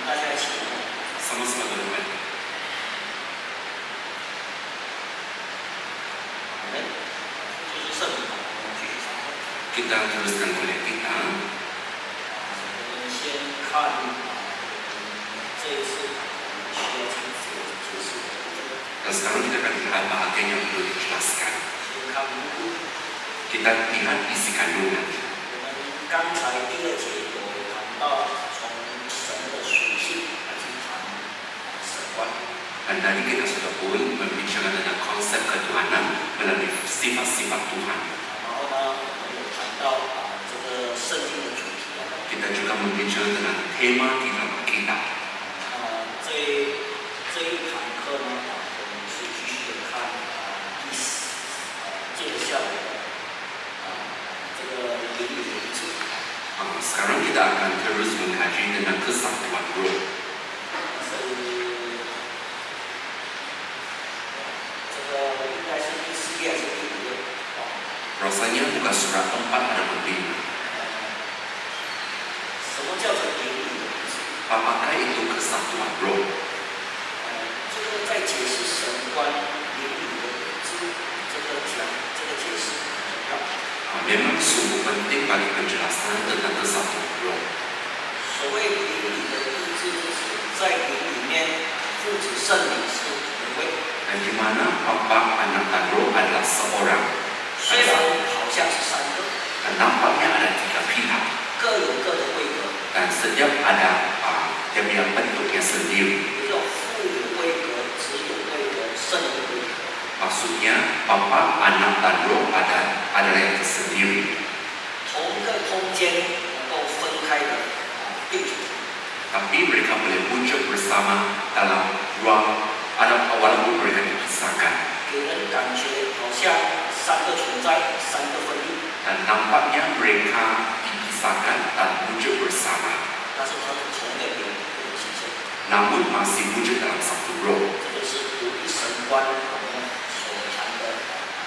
大家一起。 Sama-sama berdoa. Amin. 就是圣灵，我们继续唱。 Kita teruskan kuliah kita. 我们先看这一次需要解释的部分。 Dan sekarang kita akan lihat bahagian yang perlu dijelaskan. 先看名录。 Kita lihat isi kandungan. 我们刚才第2节有谈到从神的属性来去谈神观。 Dan tadi kita sudah pun membicarakan tentang konsep ketuhanan melalui sifat-sifat Tuhan. 然后呢，我们有谈到这个圣经的主题。 Kita juga membicarakan tentang tema di dalam Alkitab. 这一堂课呢，我们是继续的看介绍这个灵与灵智。 Sekarang kita akan terus mengkaji tentang kesatuan roh. 这个应该是第4页还是第5页？ Rasanya bukan surat 4 ataupun 5. 什么叫做灵与灵智？ Apakah itu kesatuan roh? 这个在解释神观灵与灵智这个解释很重要。 Memang sungguh penting bagi penjelasan tentang kesatuan roh. 所谓灵与的意志，就是在灵里面，父子圣灵是同位。 Dan di mana Bapa, Anak, dan Roh adalah seorang. 虽然好像是3个， Dan nampaknya ada 3 pihak. 各有各的位格， Dan setiap ada dia punya bentuknya sendiri. 只有父有位格，子有位格，圣有位格。 Maksudnya Bapa, Anak, dan Roh adalah yang tersendiri. 同一个空间能够分开的并存。 Tapi mereka boleh wujud bersama dalam ruang walaupun mereka dipisahkan. 给人感觉好像3个存在，3个分立， Dan nampaknya mereka dipisahkan dan wujud bersama. 但是它是同一个灵的形象。 Namun masih wujud dalam satu roh. 这就是独立神观我们所谈的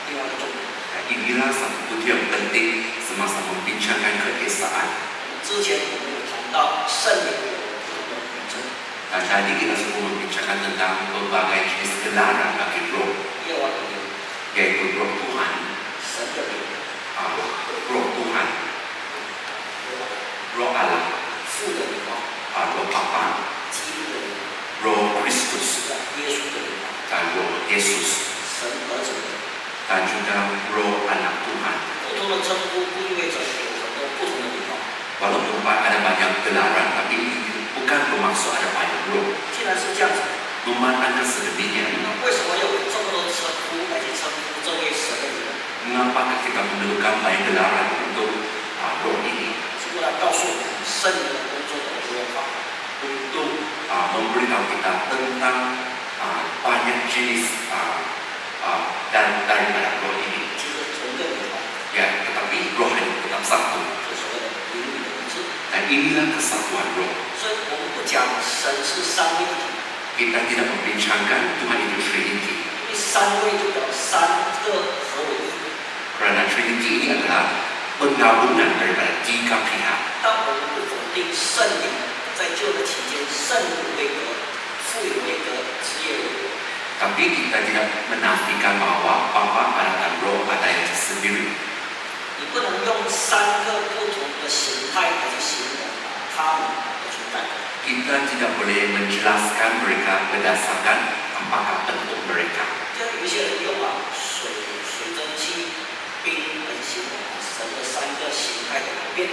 另外一个重点。 Dan inilah satu bukti yang penting semasa membincangkan keesaan. 之前我们有谈到圣灵有不同的名称， Dan tadi kita semua membincangkan tentang berbagai jenis gelaran bagi roh, 耶和华的灵、 yaitu roh Tuhan, 神的灵、 roh Tuhan, roh Allah, 父的灵、 roh Bapa, 基督的灵、 roh Kristus, 耶稣的灵、 dan roh Yesus, 神儿子的灵。 dan juga roh anak Tuhan. 不同的称呼不意味着有很多不同的灵。 Walaupun ada banyak gelaran, tapi bukan bermaksud ada banyak roh. 既然是这样子， Memandangkan sedemikian, 那为什么有这么多称呼来去称呼这位神的灵呢？ mengapa kita memerlukan banyak gelaran untuk roh ini? 是为了告诉我们圣灵的工作的多元化。 Untuk memberitahu kita tentang banyak jenis daripada roh ini. 其实同一个灵， Ya, tetapi roh ini tetap satu. 就所谓的灵与灵智。 Dan inilah kesatuan roh. 所以我们不讲神是三位一体， Kita tidak membincangkan Tuhan itu Trinity. 因为三位就表3个合为一。 Kerana Trinity ini adalah penggabungan daripada 3 pihak. 但我们不否定圣灵在旧的期间，圣有位格，父有位格，子也有位格。 Tapi kita tidak menafikan bahwa Bapa, Anak, dan Roh ada yang tersendiri. 你不能用3个不同的形态来去形容他们的存在。 Kita tidak boleh menjelaskan mereka berdasarkan apakah bentuk mereka. 就有一些人用水蒸气、冰来形容神的3个形态的改变。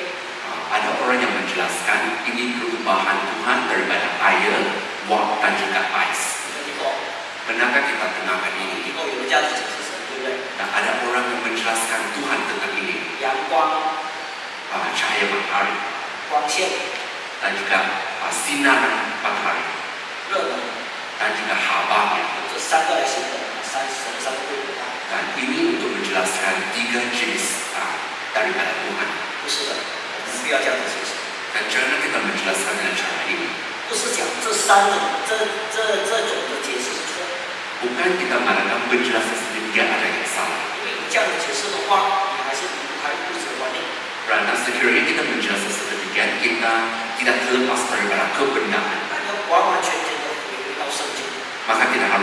Ada orang yang menjelaskan ini perubahan Tuhan daripada air, wak, dan juga ais. 有没有听过？ Pernahkah kita dengarkan 听 ini? 过有人这样子解释神，对不对？ Dan ada orang yang menjelaskan Tuhan tentang ini. 阳光、 Cahaya matahari 光线、 dan juga sinaran matahari 热能， dan juga hawanya. 这3个来形容神的3个位格。 Dan ini untuk menjelaskan 3 jenis daripada Tuhan. 不是的，我们不要这样子解释。 Dan jangan kita menjelaskan dengan cara ini. 不是讲这3种这种的解释是错的， Bukan kita mengatakan penjelasan sedemikian ada yang salah. 因为你这样子解释的话，你还是离不开物质的观念。 Karena sekiranya kita menjelaskan sedemikian, kita tidak terlepas daripada kebenaran. 那你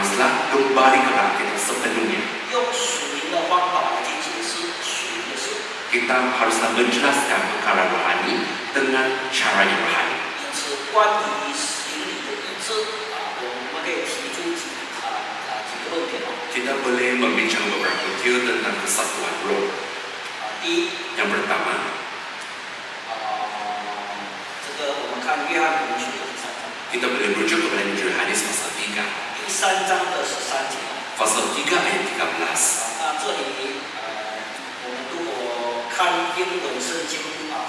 haruslah kembali kepada Alkitab sepenuhnya. 用属灵的方法来去解释属灵的事。 Kita haruslah menjelaskan perkara rohani dengan cara yang rohani. 因此，关于灵里的医治我们可以提出几个论点。 Kita boleh membincang beberapa teori tentang kesatuan roh. 第一， Yang pertama, 这个我们看约翰福音书的第3章， kita boleh merujuk kepada Injil Yohanes pasal 3. 第3章的13节。 Pasal 3 ayat 13. 那这里我们如果看英文圣经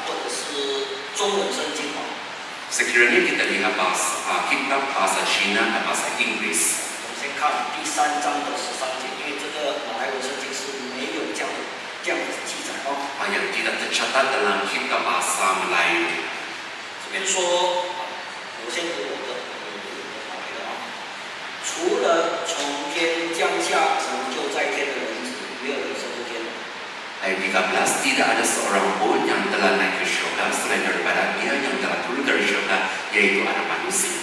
或者是中文圣经 Sekiranya kita lihat kitab bahasa Cina dan bahasa Inggris. 我们先看第3章的13节，因为这个马来文圣经是没有这样的记载yang tidak tercatat dalam kitab bahasa Melayu. 这边说，我先读我的除了从天降下成就在天的人子，没有人升入天。 Ayat 13, tidak ada seorang pun yang telah naik ke syurga selain daripada dia yang telah turun dari syurga, yaitu anak manusia.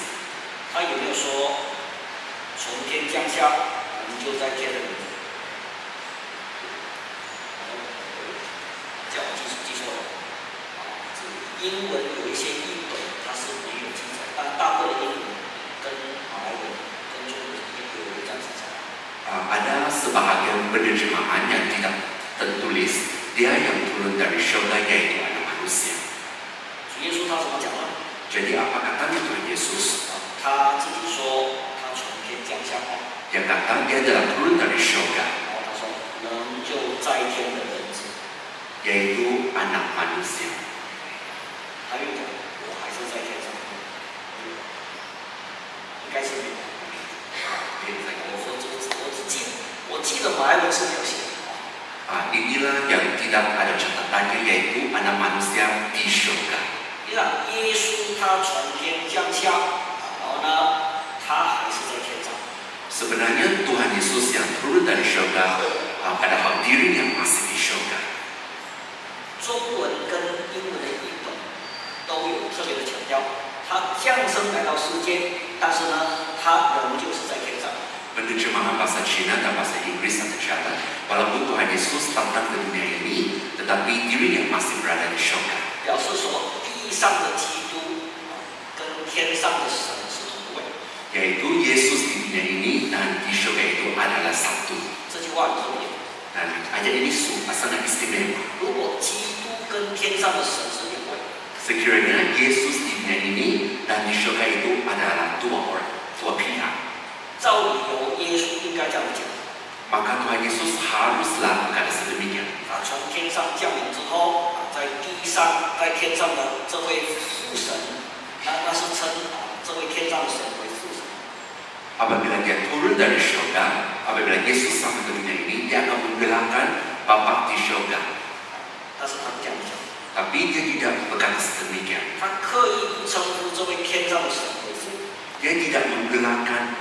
他有没有说从天降下成就在天的人子？叫我记错了。英文有一些译本它是没有记载，但大部分的英文跟马来文跟中文有这样记载。 Ada sebahagian penerjemahan yang tidak tertulis dia yang turun dari syurga yaitu anak manusia. 主耶稣他怎么讲呢？ Jadi apa katanya Tuhan Yesus? 他自己说他从天降下。 Dia kata dia telah turun dari syurga. 然后他说能就在天的人子， yaitu anak manusia. 他又讲我还是在天上，应该是没有。我记得马来文是没有写的。 Inilah yang tidak ada catatannya yaitu anak manusia di syurga. 你看，耶稣他从天降下，然后呢，他还是在天上。 Sebenarnya Tuhan Yesus yang turun dari syurga, padahal dirinya masih di syurga. 中文跟英文的译本都有特别的强调，他降生来到世界，但是呢，他仍旧是在天上。 Penerjemahan bahasa Cina dan bahasa Inggris tercatat, walaupun Tuhan Yesus datang ke dunia ini, tetapi dirinya masih berada di syurga. 表示说，地上的基督跟天上的神是同位。 Yaitu Yesus di dunia ini dan di syurga itu adalah satu. 这句话很重要。 Dan ayat ini sangat istimewa. 如果基督跟天上的神是两位， Sekiranya Yesus di dunia ini dan di syurga itu adalah dua pihak. 照理由耶稣应该这样讲。 Maka Tuhan Yesus haruslah berkata sedemikian. 他从天上降临之后，在地上，在天上的这位父神，那是称这位天上的神为父神。 Apabila dia turun dari syurga, apabila Yesus sampai ke dunia ini, dia akan menggelarkan Bapa di syurga. 但是他不这样讲， Tapi dia tidak berkata sedemikian. 他刻意不称呼这位天上的神为父。 Dia tidak menggelarkan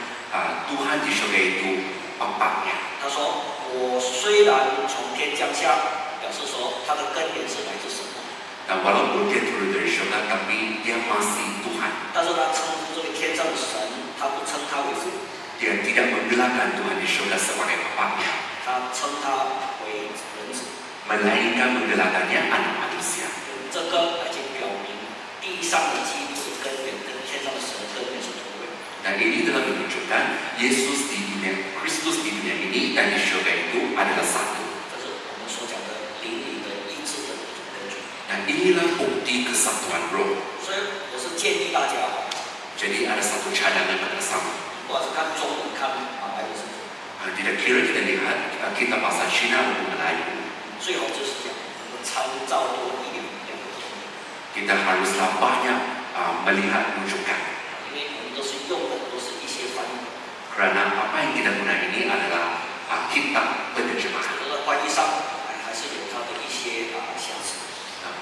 Tuhan di syurga itu Bapaknya. 他说：“我虽然从天降下，表示说他的根源是来自神的。 Dan walaupun dia turun dari syurga, tapi dia masih Tuhan. 但是他称呼这位天上的神，他不称他为父， Dia tidak menggelarkan Tuhan di syurga sebagai Bapaknya, 他称他为人子。 melainkan menggelarkannya anak manusia. 用这个来去表明地上的基督的根源跟天上的神的根源是同位。 Dan ini telah menunjukkan Yesus di dunia, Kristus di dunia ini dan di syurga itu adalah satu. 这是我们所讲的灵里的医治的一种根据。 Dan inilah bukti kesatuan roh. 所以我是建议大家， Jadi ada satu cadangan bersama. 不管是看中文看马来文圣经， Tidak kira kita lihat kita bahasa Cina maupun Melayu, 最好就是讲我们参照多一点两个不同的， kita haruslah banyak melihat rujukan. 因为我们都是用的都是一些翻译， Kerana apa yang kita guna ini adalah kitab penerjemahan. 这个翻译上还是有它的一些瑕疵。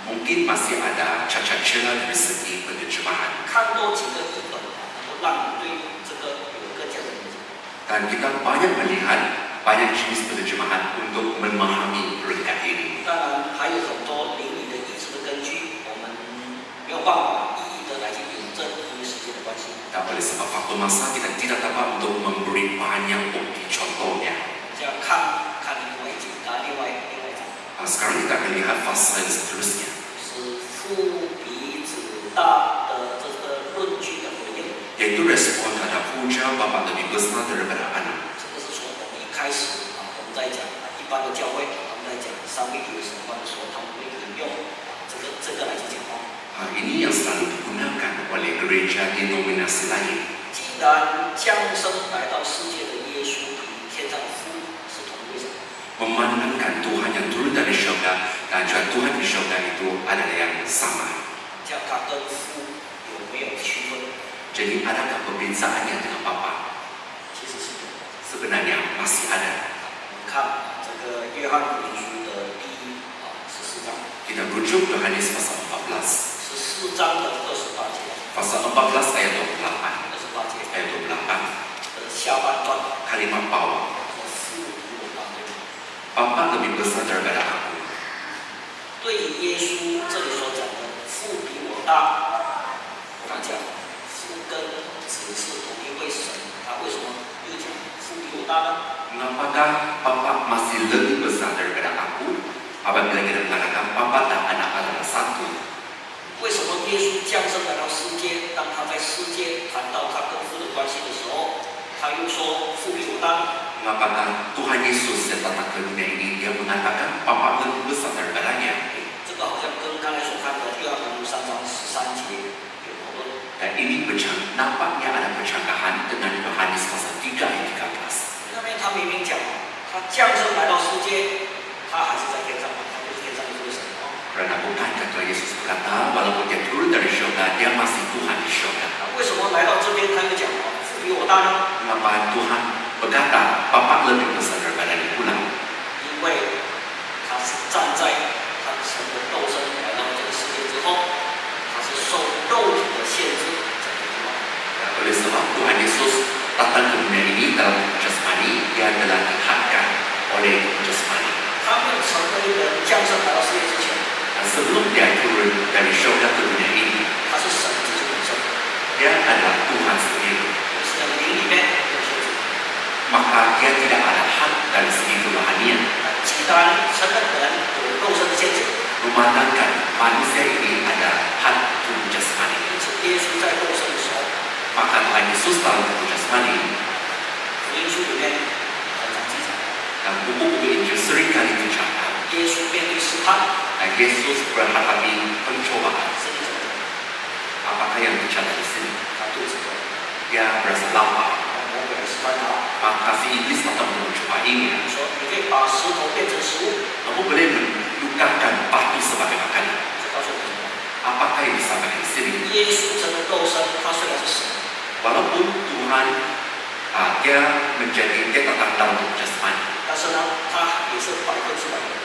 Mungkin masih ada cacat celah dari segi penerjemahan. 看多几个译本能够让你对这个有更加的理解。 Dan kita banyak melihat banyak jenis penerjemahan untuk memahami berkat ini. 当然还有很多灵里的医治的根据，我们没有办法一一的来去引证，因为时间的关系。 Tak boleh oleh sebab faktor masa kita tidak dapat untuk memberi banyak bukti contohnya. 这样看另外一节另外一章， Sekarang kita akan lihat fase yang seterusnya. 是父比子大的这个论据的回应。 Yaitu respon terhadap puja Bapa lebih besar daripada anak. 这个是从我们一开始我们在讲一般的教会，他们在讲三位一体神观的时候，他们会引用这个来去讲话。 Ini yang selalu digunakan oleh gereja denominasi lain. 既然降生来到世界的耶稣与天上的父是同一位神， Memandangkan Tuhan yang turun dari syurga dan juga Tuhan di syurga itu adalah yang sama. 这样他跟父有没有区分？ Jadi adakah perbezaannya dengan Bapa? 其实是有的。 Sebenarnya masih ada. 看这个约翰福音书的第14章。 Kita rujuk Yohanes pasal 14. 14章的28节， Pasal 14 ayat 28. 28节 Ayat 28. 的下半段， Kalimat bawah. 说父比我大，对吗？ Bapa lebih besar daripada aku. 对于耶稣这里所讲的父比我大，我们讲父跟子是同一位神，他为什么又讲父比我大呢？ Mengapakah Bapa masih lebih besar daripada aku? Apabila kita mengatakan Bapa dan anak adalah satu. 为什么耶稣降生来到世界？当他在世界谈到他跟父的关系的时候，他又说父比我大。 Mengapakah Tuhan Yesus yang datang ke dunia ini dia mengatakan Bapa lebih besar daripadanya? 这个好像跟刚才所看的约翰福音3章13节有矛盾。 Dan ini nampaknya ada percakapan dengan Yohanes pasal 3 ayat 13. 那边他明明讲，他降生来到世界，他还是在天上，他就是天上的这位神哦。 Karena bukankah Tuhan Yesus berkata walaupun dia turun dari syurga dia masih Tuhan di syurga. 为什么来到这边他又讲父比我大呢？ Mengapa Tuhan berkata Bapa lebih besar daripada dia pula? 因为他是站在他神的肉身来到这个世界之后，他是受肉体的限制在这个地方。 Oleh sebab Tuhan Yesus datang ke dunia ini dalam tubuh jasmani, dia telah dihadkan oleh tubuh jasmani. 他没有成为人降生来到世界之前， Dan sebelum dia turun dari syurga ke dunia ini, 他是神自己本身， dia adalah Tuhan sendiri. 是在灵里面有限制。 Maka dia tidak ada hak dari segi kerohanian. 既然承认人有肉身的限制， Memandangkan manusia ini ada hak tubuh jasmani. 因此耶稣在肉身的时候， Maka Tuhan Yesus dalam tubuh jasmani 福音书里面讲记载， dan buku-buku Injil seringkali dicatat. 耶稣面对试探， Dan Yesus berhadapi pencobaan. 圣经怎么讲？ Apakah yang dicatat di sini? 他肚子饿， Dia merasa lapar. 魔鬼来试探他， Maka si iblis datang mencobainya. 说你可以把石头变成食物， Kamu boleh menukarkan batu sebagai makanan. 这告诉我们什么？ Apakah yang disampaikan di sini? 耶稣成了肉身，他虽然是神， Walaupun Tuhan dia datang dalam tubuh jasmani, 但是呢，他也是100%的人，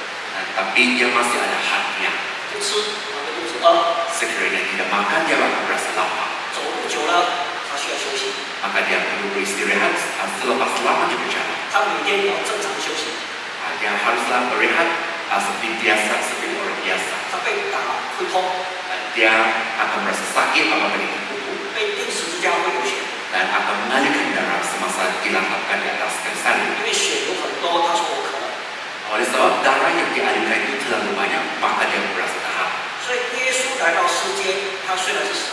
tapi dia masih ada haknya. 不吃他会肚子饿， Sekiranya tidak makan dia akan merasa lapar. 走路久了他需要休息， Maka dia perlu beristirahat selepas lama di berjalan. 他每天也要正常休息， Dia haruslah berehat seperti biasa, seperti orang biasa. 他被打会痛， Dia akan merasa sakit apabila dipukul 被钉十字架会流血， dan akan mengalirkan darah semasa diletakkan di atas kayu salib. 因为血有很多，他说我渴了， Oleh sebab darah yang dialirkan itu terlalu banyak, maka dia merasa tahap. 所以耶稣来到世界，他虽然是神，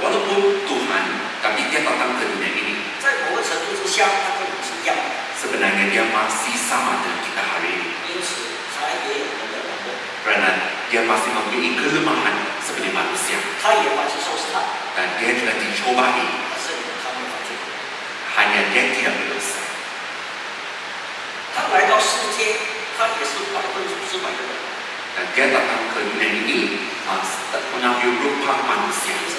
Walaupun Tuhan, tapi dia datang ke dunia ini. 在某个程度之下，他跟我们是一样的， Sebenarnya dia masih sama dengan kita hari ini. 因此他也有人的软弱， Kerana dia masih mempunyai kelemahan seperti manusia. 他也凡事受试探， Dan dia juga dicobai, 但是他没有犯罪。 hanya dia tidak berdosa. 他来到世界，他也是100%的人， Dan dia datang ke dunia ini mengambil rupa manusia. 因此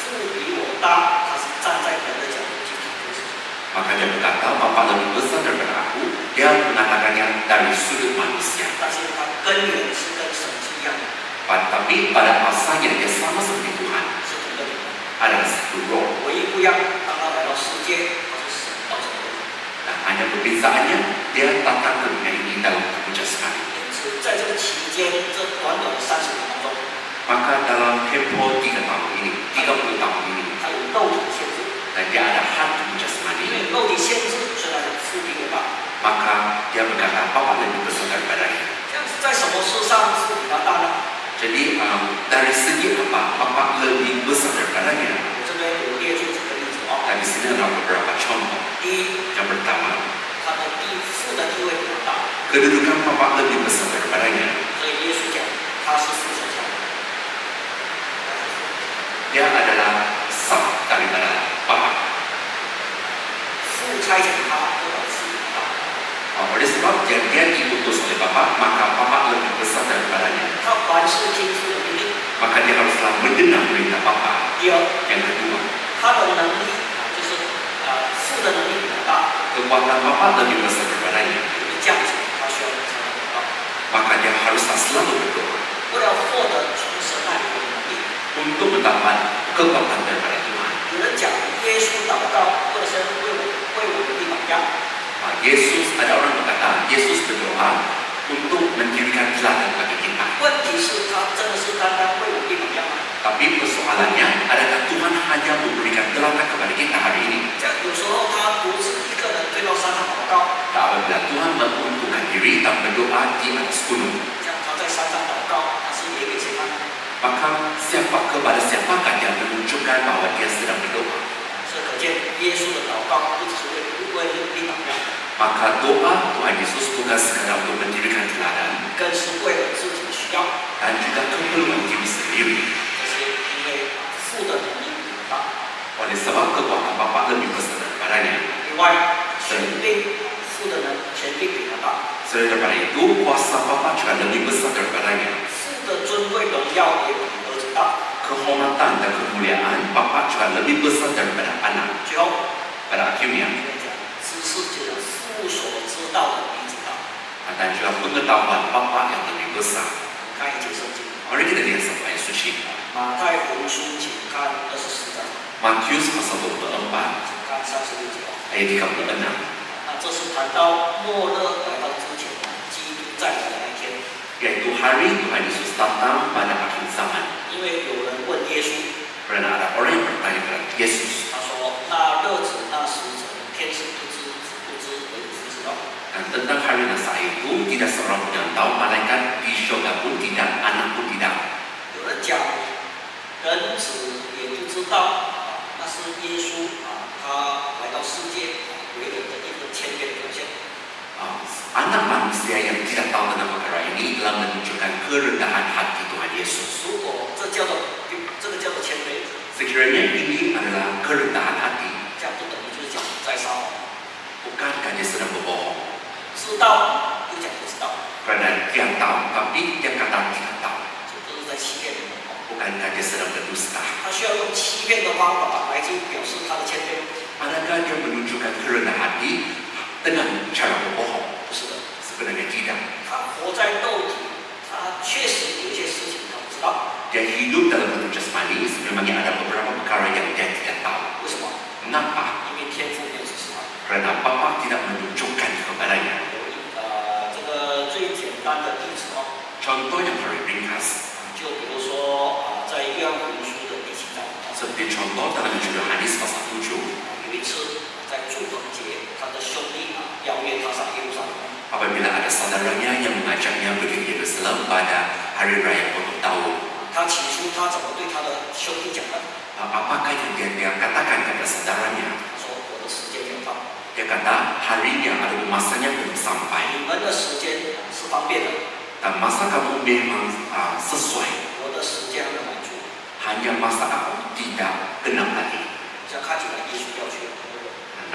父比我大，他是站在人的角度去看这个事情。 Maka dia berkata, Bapa lebih besar daripada aku. Dia mengatakannya dari sudut manusia. 但是他根源是跟神是一样的， Tapi pada asalnya dia sama seperti Tuhan. 是同个灵。 Adalah satu roh. 唯一不一样，当他来到世界，他是神道成的人。 Nah, hanya perbezaannya dia datang ke dunia ini dalam tubuh jasmani. 因此，在这个期间，这短短的30年当中， Maka dalam tempoh 30 tahun ini, 他有肉体的限制， dan kedudukan Bapa lebih besar daripadanya. 所以耶稣讲他是父所差的。 Dia adalah sah daripada Bapa. 父差遣他，就表示他。 Oleh sebab dia diutus oleh Bapa, maka Bapa lebih besar daripadanya. 他凡事听父的命令。 Maka dia haruslah mendengar perintah Bapa. 第二， Yang kedua, 他的能力就是父的能力比较大， kekuatan Bapa lebih besar daripadanya. 有个价值，他需要常常祷告。 Maka dia haruslah selalu berdoa 为了获得从神那里的能力， untuk mendapat kekuatan daripada Tuhan. 有人讲耶稣祷告，或者是为我们立榜样。 Yesus, ada orang berkata, Yesus berdoa untuk mendirikan teladan bagi kita. 问题是，他真的是单单为我立榜样吗？ Tapi persoalannya, adakah Tuhan hanya memberikan teladan kepada kita hari ini? 这样有时候他独自一个人飞到山上祷告， Apabila Tuhan menguntungkan diri dan berdoa di atas gunung, 这样他在山上祷告，他是也给谁看？ maka kepada siapakah dia menunjukkan bahwa dia sedang berdoa? 所以可见耶稣的祷告不只是为立榜样， Maka doa Tuhan Yesus bukan sekadar untuk mendirikan teladan, 更是为了自己的需要。 dan juga keperluan diri sendiri. 这是因为父的能力比较大。 Oleh sebab kekuatan Bapa lebih besar daripadanya. 另外，权柄父的权柄比较大， Selain daripada itu, kuasa Bapa juga lebih besar daripadanya. 父的尊贵荣耀也比儿子大。 Kehormatan dan kemuliaan Bapa juga lebih besar daripada anak. 最后， Pada akhirnya, 跟你讲，知识就是父所知道的比子大。 dan juga pengetahuan Bapa yang lebih besar. 看一节圣经， Mari kita lihat satu ayat suci. 马太福音书，请看24章， Matius pasal 24, 请看36节。 ayat 36. 那这是谈到末日来到之前，基督再来的那一天。 Yaitu hari Tuhan Yesus datang pada akhir zaman. 因为有人问耶稣， Karena ada orang yang bertanya kepada Yesus. 他说：“那日子那时辰，天使不知，子不知，人子知道。” Dan tentang hari dan saat itu, tidak seorang pun yang tahu, malaikat di surga pun tidak, anak pun tidak. 有人讲，人子也不知道，那是耶稣他来到世界为人的一个谦卑的表现。 Anak manusia yang tidak tahu tentang perkara ini telah menunjukkan kerendahan hati Tuhan Yesus. 如果这叫做谦卑， Sekiranya ini adalah kerendahan hati, 这样不等于就是讲在撒谎， bukankah dia sedang berbohong? 知道又讲不知道， Kerana dia tahu, tapi dia kata tidak tahu. 这都是在欺骗人。 Bukankah dia sedang berdusta? 他需要用欺骗的方法来去表示他的谦卑， Adakah dia menunjukkan kerendahan hati dengan cara berbohong? 不是的。 Sebenarnya tidak. 他活在肉体，他确实有一些事情他不知道。 Dia hidup dalam bentuk jasmani, sebenarnya ada beberapa perkara yang dia tidak tahu. 为什么？ Mengapa? 因为天父没有指示他。 Kerana Bapa tidak menunjukkan kepadanya. 这个最简单的例子哦， Contoh yang paling ringkas, 就比如说在约翰福音书的第7章， seperti contoh dalam Injil Yohanes pasal 7, 有一次在祝棚节，他的兄弟邀约他上耶路撒冷。 apabila ada saudaranya yang mengajaknya pergi ke Yerusalem pada hari raya potong tahun. 他起初他怎么对他的兄弟讲呢？ Apakah yang dia katakan kepada saudaranya? 他说：“我的时间没有到， Dia kata harinya atau masanya belum sampai 你们的时间是方便的， dan masa kamu memang sesuai, 我的时间还没满足。 hanya masa kamu tidak genap lagi. 这样看起来耶稣要去了。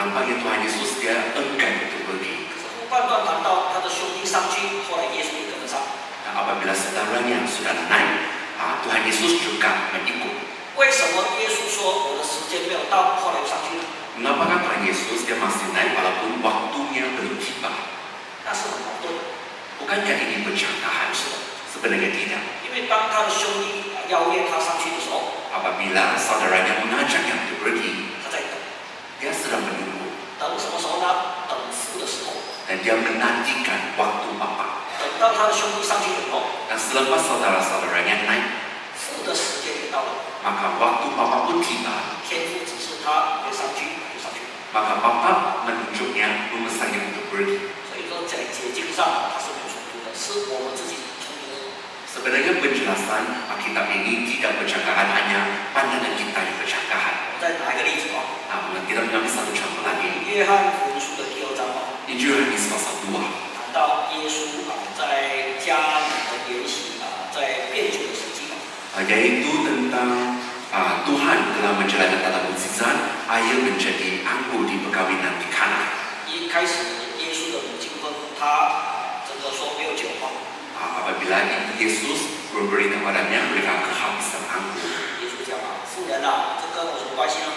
Nampaknya Tuhan Yesus dia enggan untuk pergi. 可是后半段谈到他的兄弟上去，后来耶稣也跟得上。 Dan apabila saudaranya sudah naik, Tuhan Yesus juga mengikut. 为什么耶稣说我的时间没有到，后来又上去了？ Mengapa Tuhan Yesus dia masih naik walaupun waktunya belum tiba? 那是很矛盾的。 Bukankah ini pencangkahan? Sebenarnya tidak. 因为当他的兄弟邀约他上去的时候， Apabila saudaranya mengajaknya untuk pergi, 他在等， dia sedang menunggu 等什么时候呢？等父的时候。 dan dia menantikan waktu Bapa. 等到他的兄弟上去以后， Dan selepas saudara-saudaranya naik, 父的时间也到了， maka waktu Bapa pun tiba. 天父指示他别上去，他就上去。 Maka Bapa menunjuknya, memesannya untuk pergi. 所以说在解经上它是没有冲突的，是我们自己冲突的。 Sebenarnya penjelasan kitab ini tidak bercangkahan, hanya pandangan kita yang bercangkahan. 我再拿一个例子哦， Kita mengambil satu contoh lagi. 约翰福音书的第2章哦， Injil Yohanes pasal 2. 谈到耶稣 tentang Tuhan telah menjalankan tanda mukjizat air menjadi anggur di perkawinan di Kana. 一开始耶稣的母亲吩咐他这个说没有酒吗？ Apabila Ibu Yesus memberi kepadanya, mereka kehabisan anggur. 耶稣讲啊，妇人啊，这跟我什么关系呢？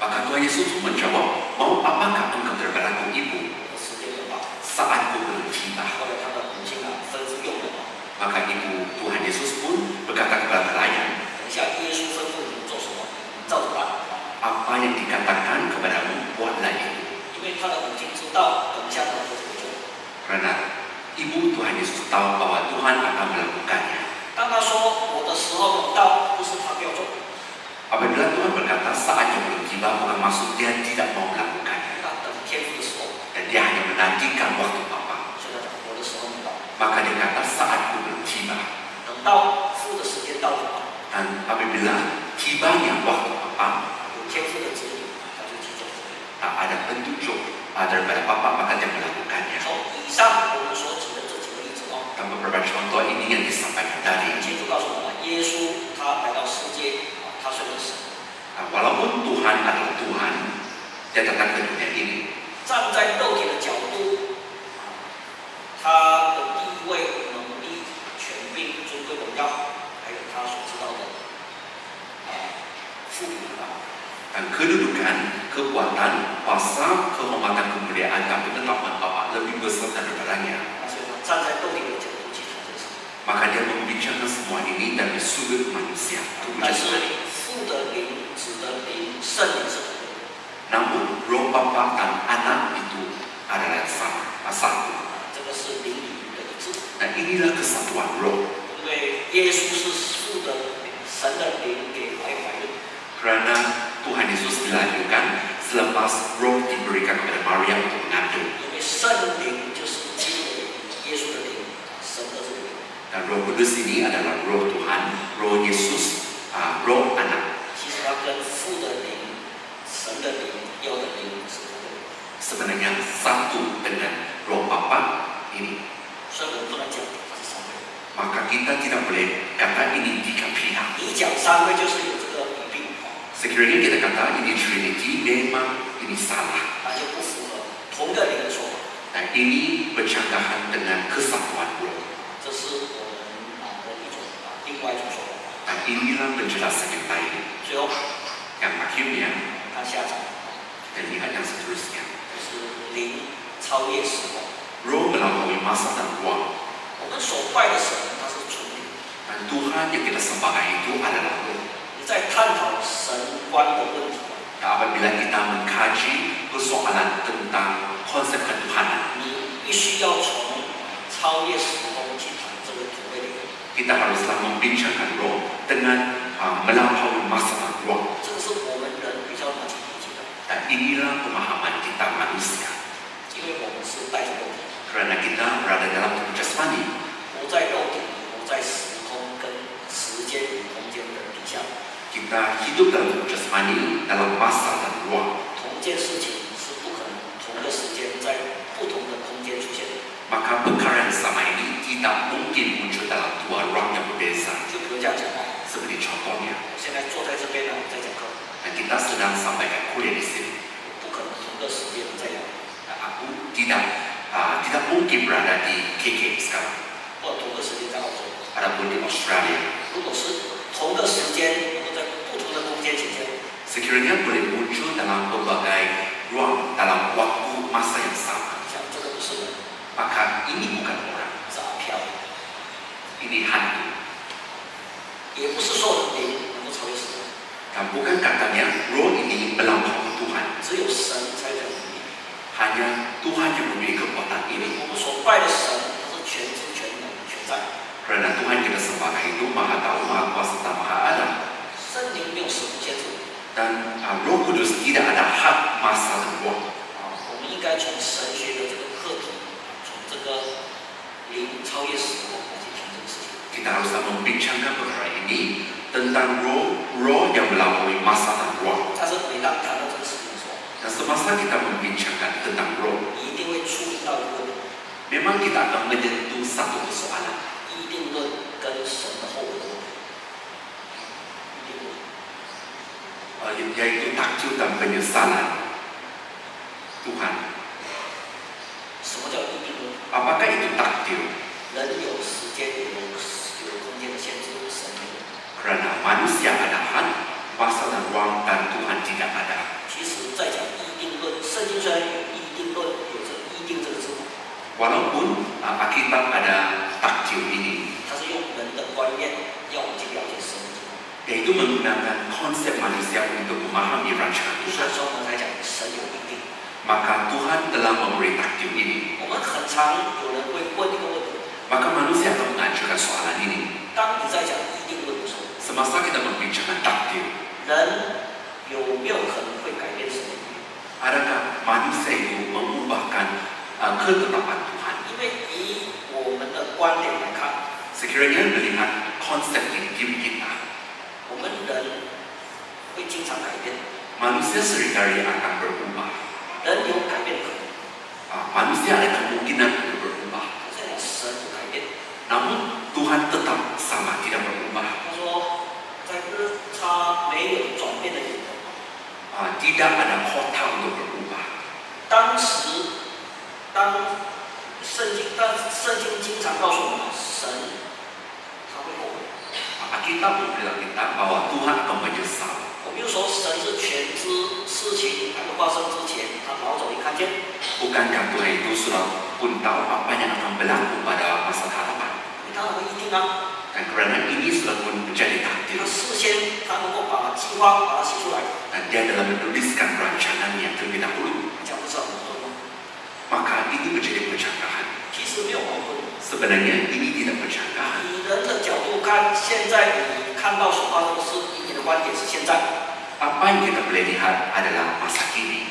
Maka Tuhan Yesus pun menjawab, mau apakah engkau berlaku ibu? 时间没到， Saatku belum tiba. 后来他的母亲啊吩咐佣人啊， Maka ibu Tuhan Yesus pun berkata kepada pelayan, 等一下耶稣吩咐你们做什么，你们照着办。 apa yang dikatakan kepadamu, buatlah itu. 因为他的母亲知道，等一下他会怎么做。 Karena ibu Tuhan Yesus tahu bahwa Tuhan akan melakukannya. 当他说我的时候没到，不是他不要做， Apabila Tuhan berkata saat yang belum tiba, bukan maksud dia tidak mau melakukannya. 那等天父的时候， Dan dia hanya menantikan waktu Bapa. 所以他讲我的时候没到， Maka dia kata saatku belum tiba. 等到父的时间到了， Dan apabila tibanya waktu Bapa, 有天父的指引，他就去做。 tak ada petunjuk daripada Bapa, maka dia melakukannya. 从以上我们所举的这几个例子哦， Dan beberapa contoh ini yang disampaikan tadi. 清楚告诉我们，耶稣他来到世界，他虽然是神， Walaupun Tuhan adalah Tuhan, dia datang ke dunia ini. 站在肉体的角度，他的地位、能力、权柄、尊贵、荣耀，还有他所知道的赋予的。 Dan kedudukan, kekuatan, kuasa, kehormatan, kemuliaan dan penetapan Bapa lebih besar daripadanya. 所以他站在肉体的角度去谈这个事。 Maka dia membicarakan semua ini dari sudut manusia. 但是父的灵、子的灵、圣灵是同一的。 Namun roh Bapa dan Anak itu adalah sama, satu. 这个是灵与灵的一致。 Dan inilah kesatuan roh. 因为耶稣是父的神的灵给怀孕。 Kerana Tuhan Yesus dilahirkan selepas roh diberikan kepada Maria untuk mengandung. 因为圣灵就是基督的灵，耶稣的灵，神的这个灵。 Dan roh kudus ini adalah roh Tuhan, roh Yesus, roh Anak. 其实它跟父的灵、神的灵、药的灵是同的。 Sebenarnya satu dengan roh Bapa ini. 所以我们不能讲它是三位。 Maka kita tidak boleh kata ini tiga pihak. 你讲三位就是有这个弊病， Sekiranya kita kata ini Trinity, memang ini salah. 那就不符合同个灵的说法。 Dan ini bercandahan dengan kesatuan roh. 这是我们的一种另外一种说法。 Dan inilah penjelasan yang lain. 最后， Yang akhirnya, 看下场， dan lihat yang seterusnya. 就是灵超越时空。 Roh melampaui masa dan ruang. 我们所拜的神，他是纯灵。 Dan Tuhan yang kita sembah itu adalah roh. 你在探讨神观的问题， Dan apabila kita mengkaji persoalan tentang konsep ketuhanan, 你必须要从超越时空去谈这个土味灵。 kita haruslah membincangkan roh dengan melampaui masa dan ruang. 这个是我们人比较难去理解的， Dan inilah pemahaman kita manusia. 因为我们是带着肉体， Kerana kita berada dalam tubuh jasmani, 活在肉体，活在时空跟时间与空间的底下。 kita hidup dalam tubuh jasmani, dalam masa dan ruang. 同一件事情是不可能同一个时间在不同的空间出现的。 Maka perkara yang sama ini tidak mungkin muncul dalam dua ruang yang berbeza. 就比如这样讲啊， Seperti contohnya, 我现在坐在这边呢，在讲课， dan kita sedang sampaikan kuliah di sini. 不可能同个时间在讲， Dan aku tidak mungkin berada di KK sekarang, 或者同个时间在澳洲。 ataupun di Australia. 如果是同个时间，能够在不同的空间显现， Sekiranya boleh muncul dalam berbagai ruang dalam waktu masa yang sama, 像这个不是人， maka ini bukan orang, 是阿飘， ini hantu. 也不是说灵能够超越时空， Dan bukan katanya roh ini melampaui Tuhan. 只有神才有这样的能力。 Hanya Tuhan yang memiliki kekuatan 因 ini. 为我们所拜的神，他是全知全能全在， Kerana Tuhan kita sembah itu Maha Tahu, Maha Kuasa dan Maha Ada. 圣灵没有时空限制。 Dan Roh Kudus tidak ada had masa dan ruang. 我们应该从神学的这个课题，从这个灵超越时空来去谈这个事情。 Kita haruslah membincangkan perkara ini tentang roh yang melampaui masa dan ruang. 但是每当谈到这个事情的时候， Dan semasa kita membincangkan tentang roh, 一定会触及到一个问题， memang kita akan menyentuh satu persoalan. 议定论跟神的后果的问题。yaitu takjub dan penyesalan Tuhan. 什么叫一定论？ Apakah itu takdir? 人有时间有空间的限制，神没有。 Kerana manusia ada had, masa dan ruang, dan Tuhan tidak ada. 其实，在讲一定论，圣经虽然有一定论，有着一定这个字， Walaupun Alkitab ada takdir ini, 它是用人的观念要我们去了解神的情况。 yaitu menggunakan konsep manusia untuk memahami rancangan 所以 Tuhan. 说呢，才讲神有一定。 Maka Tuhan telah memberi takdir ini. 我们很常有人会问一个问题： Maka manusia akan mengajukan soalan ini. 当你在讲一定论的时候， Semasa kita membicarakan takdir, 人有没有可能会改变神的意愿？ adakah manusia itu mengubahkan ketetapan Tuhan? 因为以我们的观点来看， Sekiranya melihat konsep di diri kita, 我们人会经常改变， manusia seringkali akan berubah. 人有改变的可能。 Manusia ada kemungkinan untuk berubah. 这样神不改变。 Namun Tuhan tetap sama, tidak berubah. 他说，在他没有转变的理由。 Tidak ada kota untuk berubah. 当圣经经常告诉我们，神他会后悔。 Alkitab memberitahu kita bahwa Tuhan akan menyesal. 我比如说，神是全知事情还没发生之前，他老早已看见。 Bukankah Tuhan itu sudah pun tahu apa yang akan berlaku pada masa hadapan? 因为他会一定啊， Dan kerana ini sudah pun menjadi takdir. 他事先他能够把计划把它写出来， Dan dia telah menuliskan rancangannya terlebih dahulu. 这样不是很矛盾吗？ Maka ini menjadi pencanggahan. 其实没有矛盾。 Sebenarnya ini tidak pencanggahan. 以人的角度看，现在你看到所发生的事，以你的观点是现在。 Apa yang kita boleh lihat adalah masa kini.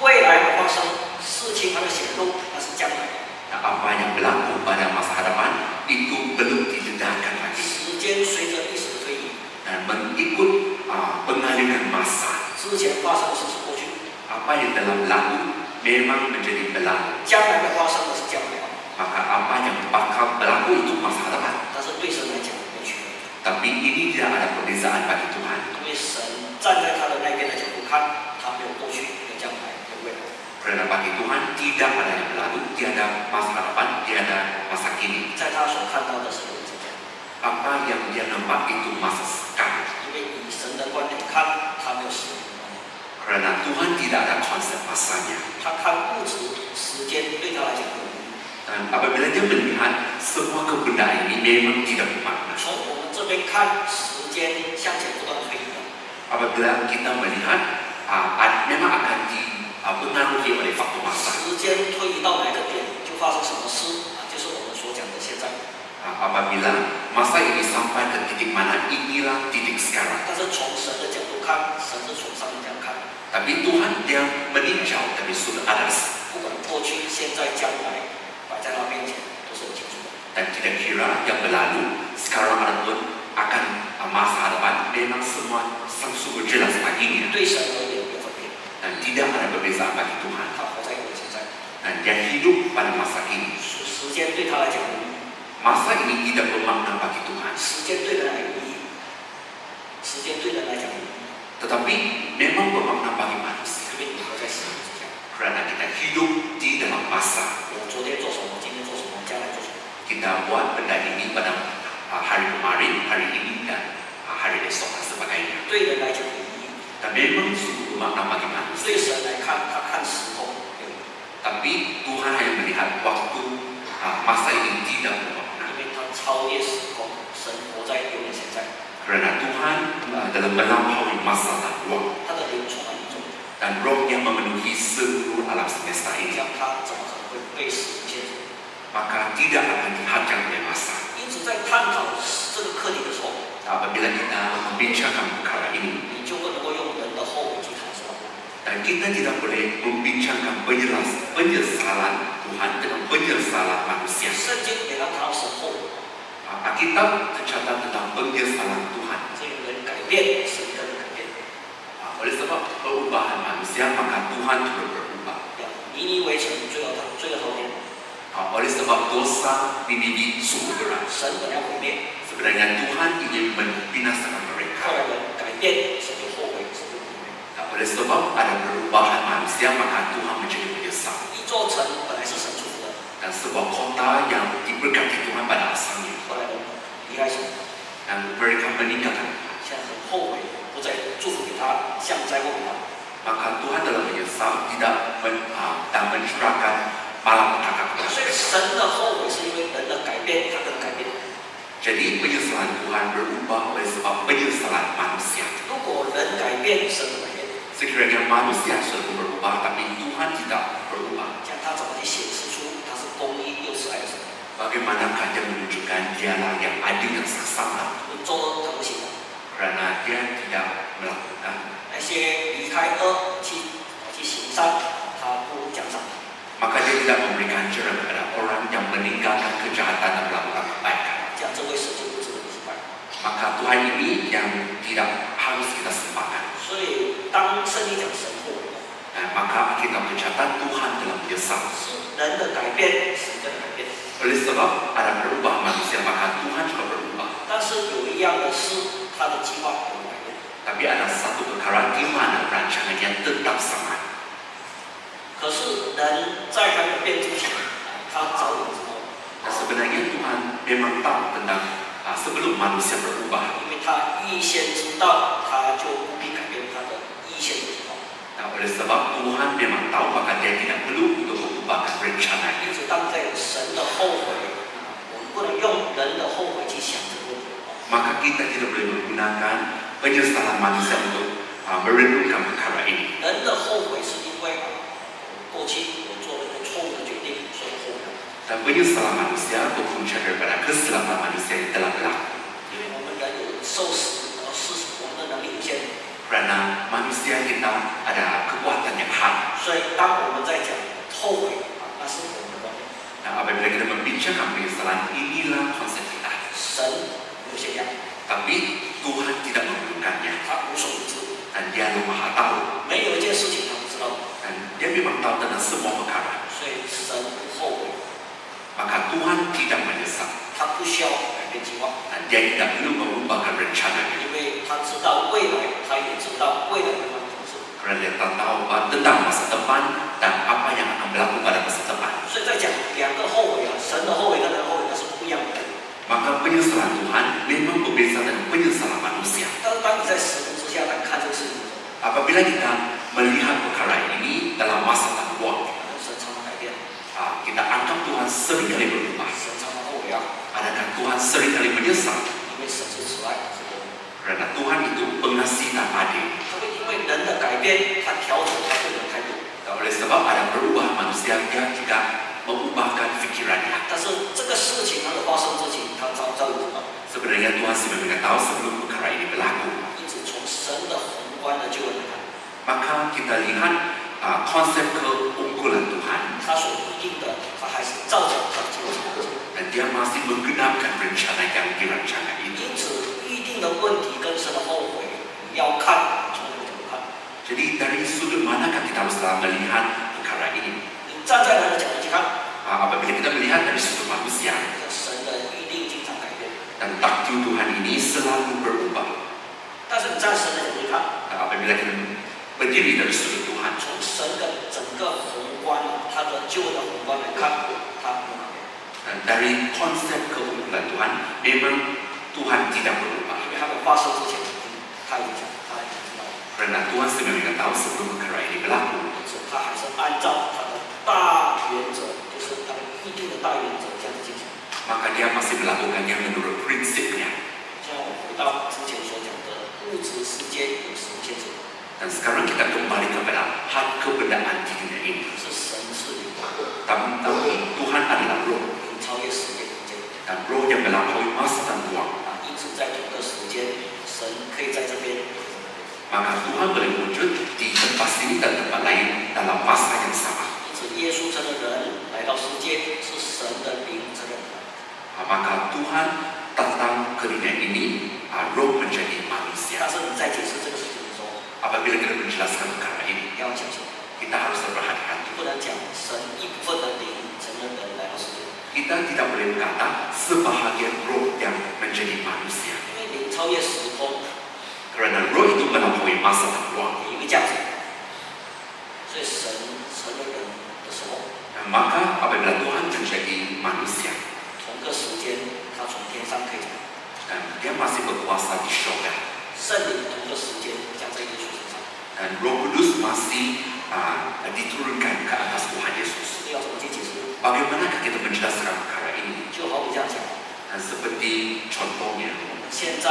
未来会发生事情还没显露，那是将来。 Nah, apa yang berlaku pada masa hadapan itu belum didengarkan lagi. 时间随着历史的推移， Dan mengikut pengaliran masa, 之前发生的事是过去， apa yang telah berlaku memang menjadi berlalu. 将来会发生的是将来。 Maka apa yang bakal berlaku itu masa hadapan. 但是对神来讲没区别， Tapi ini tidak ada perbezaan bagi Tuhan. 因为神站在他的那边的角度看，他没有过去，没有将来，没有未来。 Karena bagi Tuhan tidak ada yang berlalu, tiada masa hadapan, tiada masa kini. 在他所看到的是有这样， Apa yang dia nampak itu masa sekarang. 因为以神的观点看，他没有时间的观念， Karena Tuhan tidak ada konsep masanya. 他看物质时间对他来讲没有意义。 Dan apabila dia melihat semua kebendaan ini memang tidak bermakna. 从我们这边看，时间向前不断推移的， Apabila kita melihat memang akan dipengaruhi oleh faktor masa. 时间推移到哪个点就发生什么事啊，就是我们所讲的现在。 Apabila masa ini sampai ke titik mana, inilah titik sekarang. 但是从神的角度看，神是从上面这样看， Tapi Tuhan dia meninjau dari sudut atas 不管过去、现在、将来，摆在他面前都是很清楚的。 dan tidak kira yang berlalu, sekarang ataupun akan masa hadapan memang semua sungguh jelas baginya 对神而言没有分别， dan tidak ada perbezaan bagi Tuhan 他活在我们现在， dan dia hidup pada masa ini. 时间对他来讲有意义， Masa ini tidak bermakna bagi Tuhan, 时间对人来有意义，时间对人来讲有意义， tetapi memang bermakna bagi manusia 因为你活在时间之下。 kerana kita hidup di dalam masa. 我昨天做什么，今天做什么，将来做什么， Kita buat benda ini pada hari kemarin, hari ini dan hari esok dan sebagainya. 对人来讲有意义， Dan memang sungguh bermakna bagi manusia. 对神来看，他看时空有意义， Tapi Tuhan hanya melihat waktu masa ini tidak bermakna. 因为他超越时空，神活在永远现在， Kerana Tuhan dalam melampaui masa dan ruang 他的灵充满宇宙， dan roh yang memenuhi seluruh alam semesta 这 ini. 样他怎么可能会被时间限制？ Maka tidak akan dihadang oleh masa. 因此，在探讨这个课题的时候， Apabila kita membincangkan perkara ini 你就不能够用人的后悔去谈什么。 dan kita tidak boleh membincangkan penyesalan Tuhan dengan penyesalan manusia. 圣经给他谈到神后悔， Alkitab tercatat tentang penyesalan Tuhan. 所以人改变，神跟人改变。 Oleh sebab perubahan manusia, maka Tuhan turut berubah. 尼尼微城罪恶滔天， Oleh sebab dosa Niniwi sungguh berat. 神本要毁灭， Sebenarnya Tuhan ingin membinasakan mereka. 后来人改变，神就后悔，神就不悔。 Oleh sebab ada perubahan manusia, maka Tuhan menjadi menyesal. 一座城本来是神祝福的， Dan sebuah kota yang diberkati Tuhan pada asalnya. 后来人离开神， Dan mereka meninggalkan. 现在很后悔，不再祝福给他，降灾祸给他。 Maka Tuhan dalam menyesal tidak dan mencurahkan malapetaka kepada 所以 mereka. 神的后悔是因为人的改变，他更改变。 Jadi penyesalan Tuhan berubah oleh sebab penyesalan manusia. 如果人改变，神不改变， Sekiranya manusia sudah berubah, tapi Tuhan tidak berubah. 这样他怎么去显示出他是公义又是爱的神？ Bagaimanakah dia menunjukkan dialah yang adil dan saksama? 做他不行的， Kerana dia tidak melakukan. 那些离开恶去行善，他不奖赏。 Maka dia tidak memberikan jalan kepada orang yang meninggalkan kejahatan dan melakukan kebaikan. 这样这位神就不值得敬拜。 Maka Tuhan ini yang tidak harus kita sembahkan. 所以当圣经讲神后悔， Maka kita mencatat Tuhan dalam menyesal. 是人的改变，神的改变。 Oleh sebab ada perubahan manusia, maka Tuhan juga berubah. 但是有一样的是，他的计划不改变。 Tapi ada satu perkara di mana rancangannya tetap sama. 可是人在还没有变之前，他早有知道， Dan sebenarnya Tuhan memang tahu tentang sebelum manusia berubah. 因为他预先知道，他就不必改变他的预先的计划。 Nah, oleh sebab Tuhan memang tahu, maka dia tidak perlu untuk mengubahkan rencana. 因此，当在有神的后悔，我们不能用人的后悔去想这个问题。 Maka kita tidak boleh menggunakan penyesalan manusia untuk merenungkan perkara ini. 人的后悔是因为过去我做了一个错误的决定，所以后悔。 Dan penyesalan manusia berpunca daripada kesilapan manusia yang telah berlaku. 因为我们人有受死，然后是我们的能力有限， Kerana manusia kita ada kekuatan yang hak. 所以当我们在讲后悔那是我们的观念。 Nah, apabila kita membincangkan penyesalan, inilah konsep kita. 神有限量， Tapi Tuhan tidak memerlukannya. 他无所不知， Dan dia maha tahu. 没有一件事情他不知道， Dan dia memang tahu tentang semua perkara. 所以神不后悔， Maka Tuhan tidak menyesal. 他不需要改变计划， Dan dia tidak perlu mengubahkan rencananya. 因为他知道未来，他也知道未来会发生什么事。 Kerana dia tahu tentang masa depan dan apa yang akan berlaku pada masa depan. 所以在讲两个后悔神的后悔跟人的后悔那是不一样的。 Maka penyesalan Tuhan memang berbeza dengan penyesalan manusia. 但是当你在时空之下来看这个事情的时候， Apabila kita melihat perkara ini dalam masa dan waktu, 神常常改变， kita anggap Tuhan seringkali berubah. 神常常后悔啊， Adakah Tuhan seringkali menyesal? 因为神是慈爱，是公义。 Kerana Tuhan itu pengasih dan adil. 他会因为人的改变，他调整他对人的态度。 Dan oleh sebab ada perubahan manusia, dia tidak mengubahkan fikirannya. 但是这个事情它的发生之前，他早有知道。 Sebenarnya Tuhan sudah mengetahui sebelum perkara ini berlaku. 因此，从神的宏观的救恩来看， Maka kita lihat konsep keunggulan Tuhan. 他所预定的，他还是照着他的计划去完成。 Dan dia masih menggenapkan rencana yang dirancangkan ini. 因此，预定的问题跟神的后悔，你要看从哪个角度看。 Jadi dari sudut manakah kita harus melihat perkara ini? 你站在人的角度去看， Apabila kita melihat dari sudut manusia, 神的预定经常改变。 dan takdir Tuhan ini selalu berubah. 但是你站神的角度去看， Dan apabila kita berdiri dari sudut Tuhan, 从神的整个宏观，他的救恩的宏观来看，他不改变， dan dari konsep keunggulan Tuhan, memang Tuhan tidak berubah. 因为他们发生之前，他已经讲，他已经知道， Kerana Tuhan sudah mengetahui sebelum perkara ini berlaku. 因此他还是按照他的大原则，就是他的预定的大原则这样子进行。 Maka dia masih melakukannya menurut prinsipnya. 像我回到之前所讲的，物质世界有时间制， Dan sekarang kita kembali kepada hak keberadaan di dunia ini. 是神是灵， Tapi Tuhan adalah roh. 灵超越时间空间。 Dan roh yang melampaui masa dan ruang. 因此在同个时间，神可以在这边， Maka Tuhan boleh wujud di tempat sini dan tempat lain dalam masa yang sama. 因此耶稣成了人来到世界，是神的灵成了人。 Maka Tuhan datang ke dunia ini, roh menjadi manusia. 但是你在解释这个事情的时候， Apabila kita menjelaskan perkara ini, 你要讲清楚， kita harus berhati-hati. 不能讲神一部分的灵成了人来到世界， Kita tidak boleh berkata sebahagian roh yang menjadi manusia. 因为灵超越时空， Kerana roh itu melampaui masa dan ruang. 有一个价值。所以神成为人的时候， Maka apabila Tuhan menjadi manusia 同个时间，他从天上可以讲， dan dia masih berkuasa di syurga 圣灵同个时间降在耶稣身上， dan Roh Kudus masih diturunkan ke atas Tuhan Yesus. 这个要怎么去解释？ Bagaimanakah kita menjelaskan perkara ini? 就好比这样讲， Dan seperti contohnya, 我们现在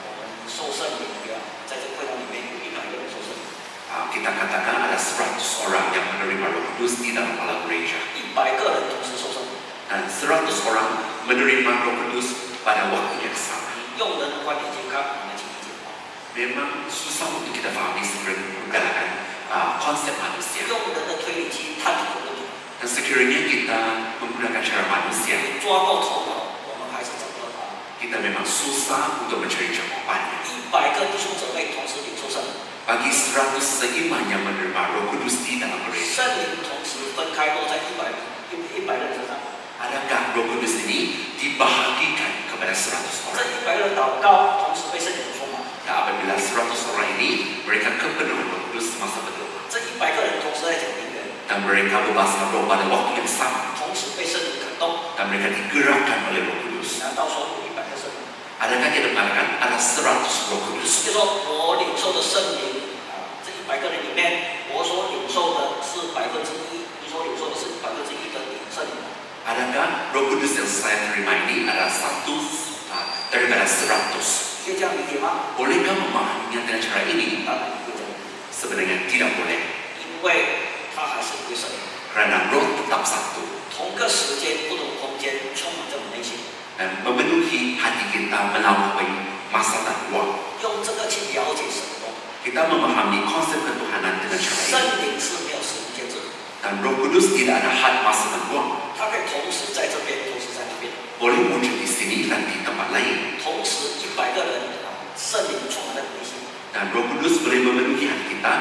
我们受圣灵的，在这个会堂里面有100个人受圣灵， kita katakan ada 100 orang yang menerima Roh Kudus di dalam alam gereja 100个人同时受圣灵。 dan 100 orang menerima Roh Kudus pada waktu yang sama. 用人的观点去看，你们去理解吗？ Memang susah untuk kita fahami pergerakan konsep manusia. 用人的推理去探讨问题， Dan sekiranya kita menggunakan cara manusia, 抓到头脑，我们还是找不到答案。 kita memang susah untuk mencari jawabannya. 100个弟兄姊妹同时领受圣灵， Bagi 100 seiman yang menerima Roh Kudus di dalam gereja, 圣灵同时分开落在100人身上。 adakah Roh Kudus ini dibahagikan kepada 100这 orang? 100人祷告，同时被圣灵充满。 Nah, apabila 100 orang ini mereka kepenuhan Roh Kudus semasa berdoa 这100个人同时在讲灵言， dan mereka berbahasa roh pada waktu yang sama 同时被圣灵感动。 dan mereka digerakkan oleh Roh Kudus. 难道说有100个圣灵？ Adakah kita mengatakan ada 100 Roh Kudus? 就说我领受的圣灵这100个人里面，我所领受的是1%，你所领受的是1%的圣灵。 Adakah Roh Kudus yang saya terima ini adalah 1 daripada 100? 可以这样理解吗？ Bolehkah memahaminya dengan cara ini? 当然不会这样， Sebenarnya tidak boleh. 因为它还是一位圣灵， Kerana roh tetap satu 同个时间、不同空间充满在我们内心， dan memenuhi hati kita melampaui masa dan ruang. 用这个去了解神的动。 Kita memahami konsep ketuhanan dengan cara ini. 圣灵是没有时间制的， Dan Roh Kudus tidak ada had masa dan ruang. 它可以同时在这边，同时在那边， Boleh wujud di sini dan di tempat lain. 同时100个人圣灵充满在内心。 Dan Roh Kudus boleh memenuhi hati kita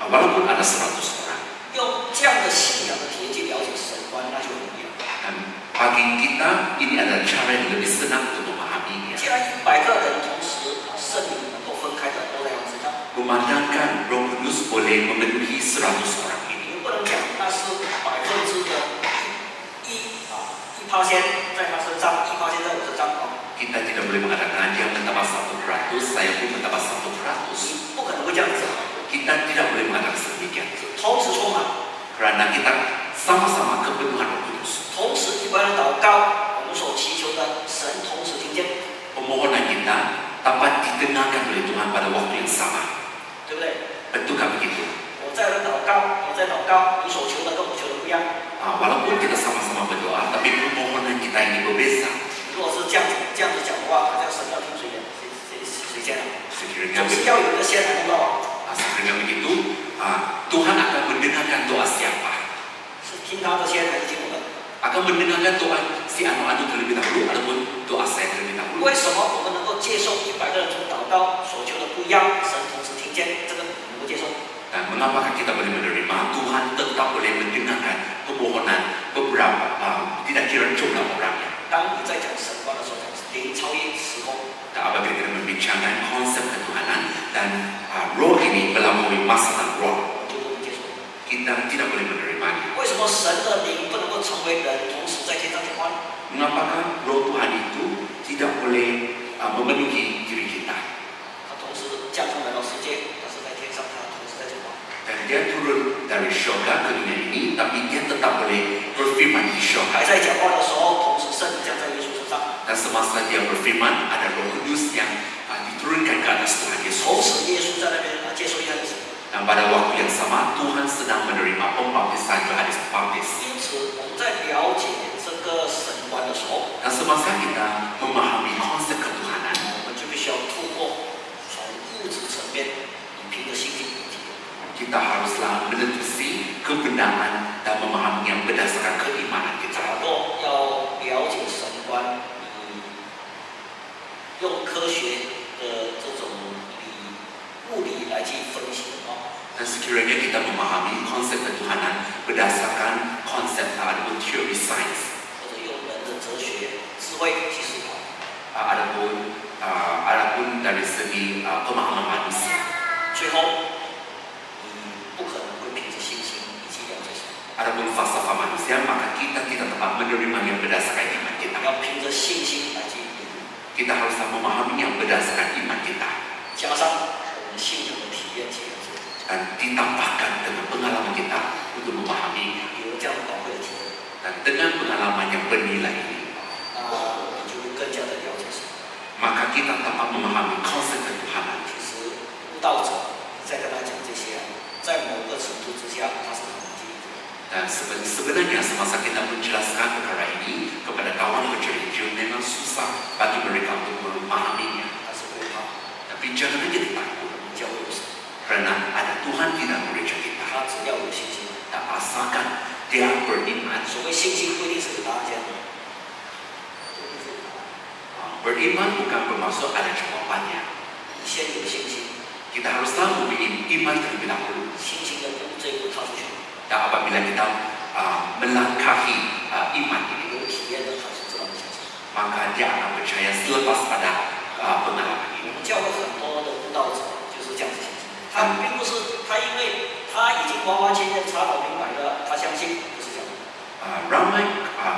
walaupun ada 100 orang. 用这样的信仰的体验去了解神观，那就很不一样。 Dan bagi kita ini adalah cara yang lebih senang untuk memahaminya. 既然100个人同时圣灵能够分开的都在我们身上， Memandangkan Roh Kudus boleh memenuhi 100 orang ini. 你不能讲那是1%在他身上，1%在我身上啊， Kita tidak boleh mengatakan dia menambah 1%, saya pun menambah 100. 你不可能会这样子讲。 Kita tidak boleh mengatakan sedemikian. 同时充满， Kerana kita sama-sama kepenuhan Roh Kudus. 同时100人祷告，我们所祈求的神同时听见， Permohonan kita dapat didengarkan oleh Tuhan pada waktu yang sama. 对不对？ Betulkah begitu? 我在祷告，你在祷告，你所求的跟我求的不一样。 Walaupun kita sama-sama berdoa, tapi permohonan kita ini berbeza. 如果是这样子讲的话，好像神要听谁的？谁先啊？ Sekiranya 总是要有一个先来弄到啊， sekiranya begitu, Tuhan akan mendengarkan doa siapa? 是听他的先还是听我的？ Akan mendengarkan doa si anu-anu terlebih dahulu ataupun doa saya terlebih dahulu. 为什么我们能够接受100个人从祷告所求的不一样，神同时听见，这个能够接受？ Dan mengapakah kita boleh menerima? Tuhan tetap boleh mendengarkan permohonan beberapa tidak kira jumlah orangnya. 当你在讲神观的时候，灵超越时空， Dan apabila kita membincangkan konsep ketuhanan dan roh ini melampaui masa dan ruang, 就不能接受。 kita tidak boleh menerimanya. 为什么神的灵不能够成为人，同时在天上讲话？ Mengapakah roh Tuhan itu tidak boleh memenuhi diri kita? 他同时降生来到世界，他是在天上，他同时在讲话。 Dan dia turun dari syurga ke dunia ini, tapi dia tetap boleh berfirman di 还 syurga. 在讲话的时候，同时圣灵降在耶稣身上， Dan semasa dia berfirman, ada Roh Kudus yang diturunkan ke atas Tuhan 同 Yesus. 时耶稣在那边接受约翰的洗。 Dan pada waktu yang sama, Tuhan sedang menerima pembaptisan Yohanes Pembaptis. 因此，我们在了解这个神观的时候， Dan semasa kita memahami konsep ketuhanan, 我们就必须要透过从物质层面以凭着信心理解。 kita haruslah menetusi kebenaran dan memahaminya berdasarkan keimanan kita. 假若要了解神观，用科学的这种物理来去分析的话， Dan sekiranya kita memahami konsep ketuhanan berdasarkan konsep ataupun teori sains, 或者用人的哲学智慧去思考， adapun adapun dari segi pemahaman manusia. 最后，你不可能会凭着信心以及了解神， Adapun falsafah manusia, maka kita tidak dapat menerima yang berdasarkan iman kita. 要凭着信心来经营， Kita harus memahami yang berdasarkan iman kita 加上我们信仰的体验及了解， dan ditambahkan dengan pengalaman kita untuk memahami 有了这样的宝贵的体验， dan dengan pengalaman yang bernilai ini, 那我们就会更加的了解神。 maka kita dapat memahami konsep ketuhanan. 其实悟道者在跟他讲这些，在某个程度之下，他是很能经营的。 Dan sebenarnya semasa kita menjelaskan perkara ini kepada kawan pencari Injil memang susah bagi mereka untuk memahaminya. 但是不会怕， Tapi jangan menjadi takut 我们教会有神， karena ada Tuhan di dalam gereja kita. 他只要有信心。 Dan asalkan dia beriman. 所谓信心不一定是给大家讲的， Beriman bukan bermaksud ada jawabannya. 你先有信心， Kita harus tahu iman terlebih dahulu. 信心的这一步踏出去， Dan apabila kita melangkahi iman ini, 有体验的他是知道你想什么。 maka dia akan percaya selepas pada pengalaman 我 ini. 们教会很多的悟道者就是这样子信心，他并不是他因为他已经完完全全查到明白了，他相信，不是这样。 Ramai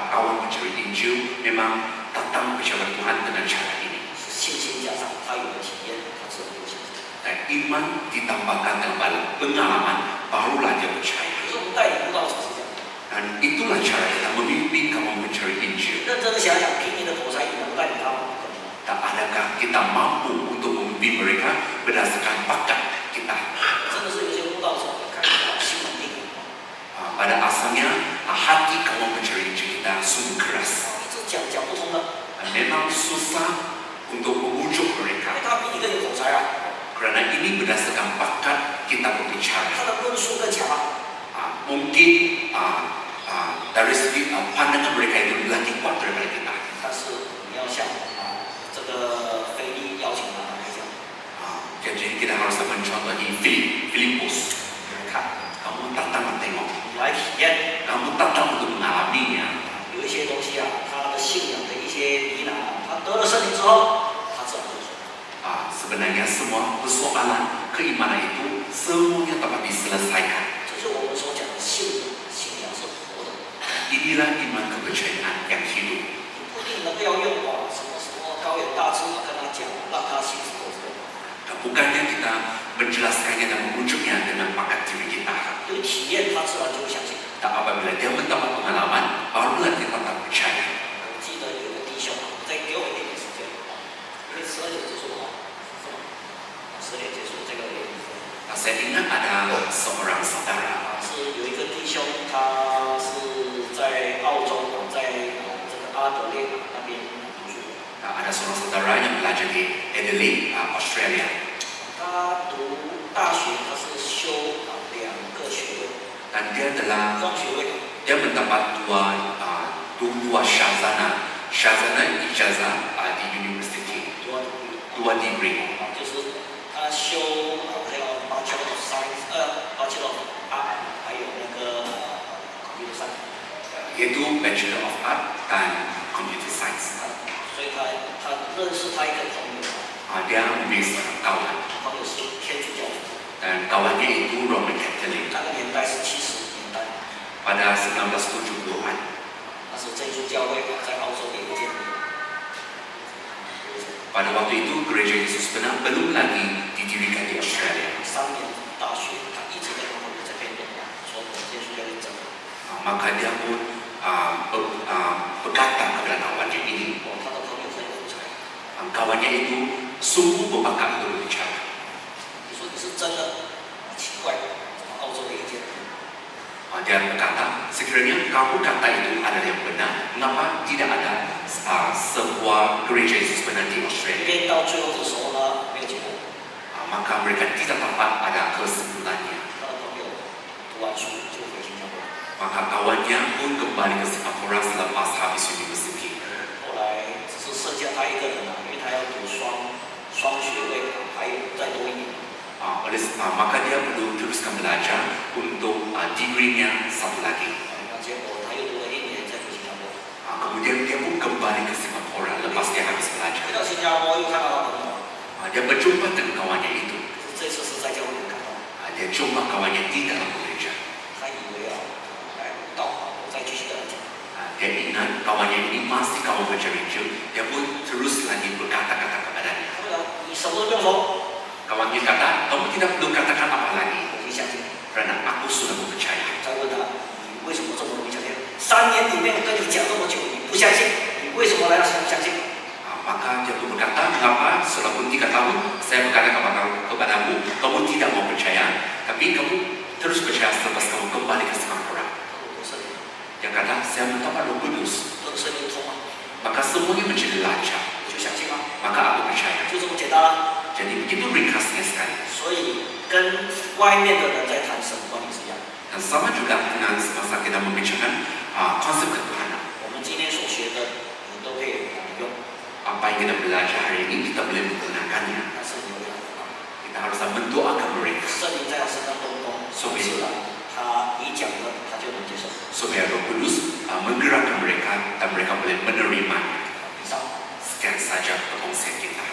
kawan pencari Injil memang datang percaya Tuhan dengan cara ini. 是信心加上他有了体验，他是很有信心。 Dan iman ditambahkan dengan pengalaman, barulah dia 可 percaya. 是我们带领悟道者是这样的， Dan itulah cara kita memimpin kawan pencari Injil. 认真的想想，凭你的口才，你能带领他吗？不可能。 Dan adakah kita mampu untuk memimpin mereka berdasarkan bakat kita? 真的是有些悟道者感觉到心很硬， Pada asalnya hati kawan pencari Injil kita sungguh keras. 一直讲不通的， Dan memang susah untuk membujuk 因为 mereka. 他比你更有口才啊， Kerana ini berdasarkan bakat kita berbicara. 他的论述更强啊。 Mungkin dari segi pandangan mereka itu lebih kuat daripada kita. 但是你要像这个腓力邀请他来讲， Jadi kita harus mencontohi Filipus. 你来看， Kamu datang tengok. 你来体验。 Kamu datang untuk mengalaminya. 有一些东西啊，他的信仰的一些疑难啊，他得了圣灵之后，他自然就说， Sebenarnya semua persoalan keimanan itu semuanya dapat diselesaikan. 这就是我们所讲的信仰是活的， Inilah iman kepercayaan yang hidup. 你不一定能够要用什么高远大智跟他讲，让他信是活着。 Bukannya kita menjelaskannya dan membujuknya dengan bakat diri kita. 有体验，他自然就会相信。 Dan apabila dia mendapat pengalaman, barulah kita tak percaya. 我记得有个弟兄，再给我一点点时间，因为12点结束了嘛，是吗？10点结束这个联谊会。 Saya ingat ada seorang saudara. 是有一个弟兄，他是在澳洲在这个阿德列那边读书。 Ada seorang saudara yang belajar di Adelaide, Australia. 他读大学，他是修2个学位， Dan dia adalah 双学位， dia mendapat dua syazana ijazah di university, 多 dua degree. 就是他修还有 Bachelor of Science，Bachelor of Art， 还有那个Computer Science， Yaitu Bachelor of Art dan Computer Science. 所以他认识他一个朋友， Dia memiliki seorang kawan 朋友是天主教徒， dan kawannya itu Roman Catholic. 那个年代是70年代， Pada 1970-an, 那是真主教会在澳洲也有建立。 pada waktu itu gereja Yesus Benar belum lagi didirikan di Australia. 3年大学，他一直在跟朋友在辩论，说我们天主教会怎么， Maka dia pun berkata kepada kawannya ini, 他的朋友很有口才。 kawannya itu sungguh berbakat untuk berbicara. 你说你是真的，奇怪，怎么澳洲也有建立？ Dia berkata, sekiranya kamu kata itu adalah yang benar, mengapa tidak ada sebuah gereja Yesus Benar di Australia? 辩到最后的时候呢，没有结果。 Maka mereka tidak dapat ada kesimpulannya. 他的朋友读完书就回新加坡， Maka kawannya pun kembali ke Singapura selepas habis universiti. 后来只是剩下他一个人了，因为他要读双学位，还有再多1年。 Maka dia perlu teruskan belajar untuk degree-nya satu lagi. 那结果他又读了1年再回新加坡。 Kemudian dia pun kembali ke Singapura lepas dia habis 回 belajar. 到新加坡又看到他朋友， dia berjumpa dengan kawannya itu. 这次是在教会里感动， Dia jumpa kawannya di dalam gereja. 他以为来到我再继续跟他讲， Dia ingat kawannya ini masih kawan bergereja. Dia pun terus lagi berkata-kata kepadanya. 他说你什么都不用说， Kawannya kata, kamu tidak perlu katakan apa lagi, 我已经相信你。 kerana aku sudah percaya. 再问他，你为什么这么容易相信？3年里面跟你讲这么久，你不相信，你为什么来相信？ Maka dia pun berkata, mengapa setelah 3 tahun saya berkata kepadamu, kamu tidak mau percaya, tapi kamu terus percaya selepas kamu kembali ke Singapura. Dia kata, saya bertambah Roh Kudus. 都是圣灵充满， Maka semuanya menjadi lancar. 我就相信了， Maka aku percaya. 就这么简单了。 Jadi begitu ringkasnya sekali. 所以跟外面的人在谈神观念是一样。 Dan sama juga dengan semasa kita membicarakan konsep ketuhanan. 我们今天所学的，你都可以用， Apa yang kita belajar hari ini kita boleh menggunakannya. 但是你有要祷告， Kita harus mendoakan mereka 圣灵在他身上动工，是的，他你讲的他就能接受。 supaya Roh Kudus menggerakkan mereka dan mereka boleh menerimanya. 以上。 Sekian saja perkongsian kita.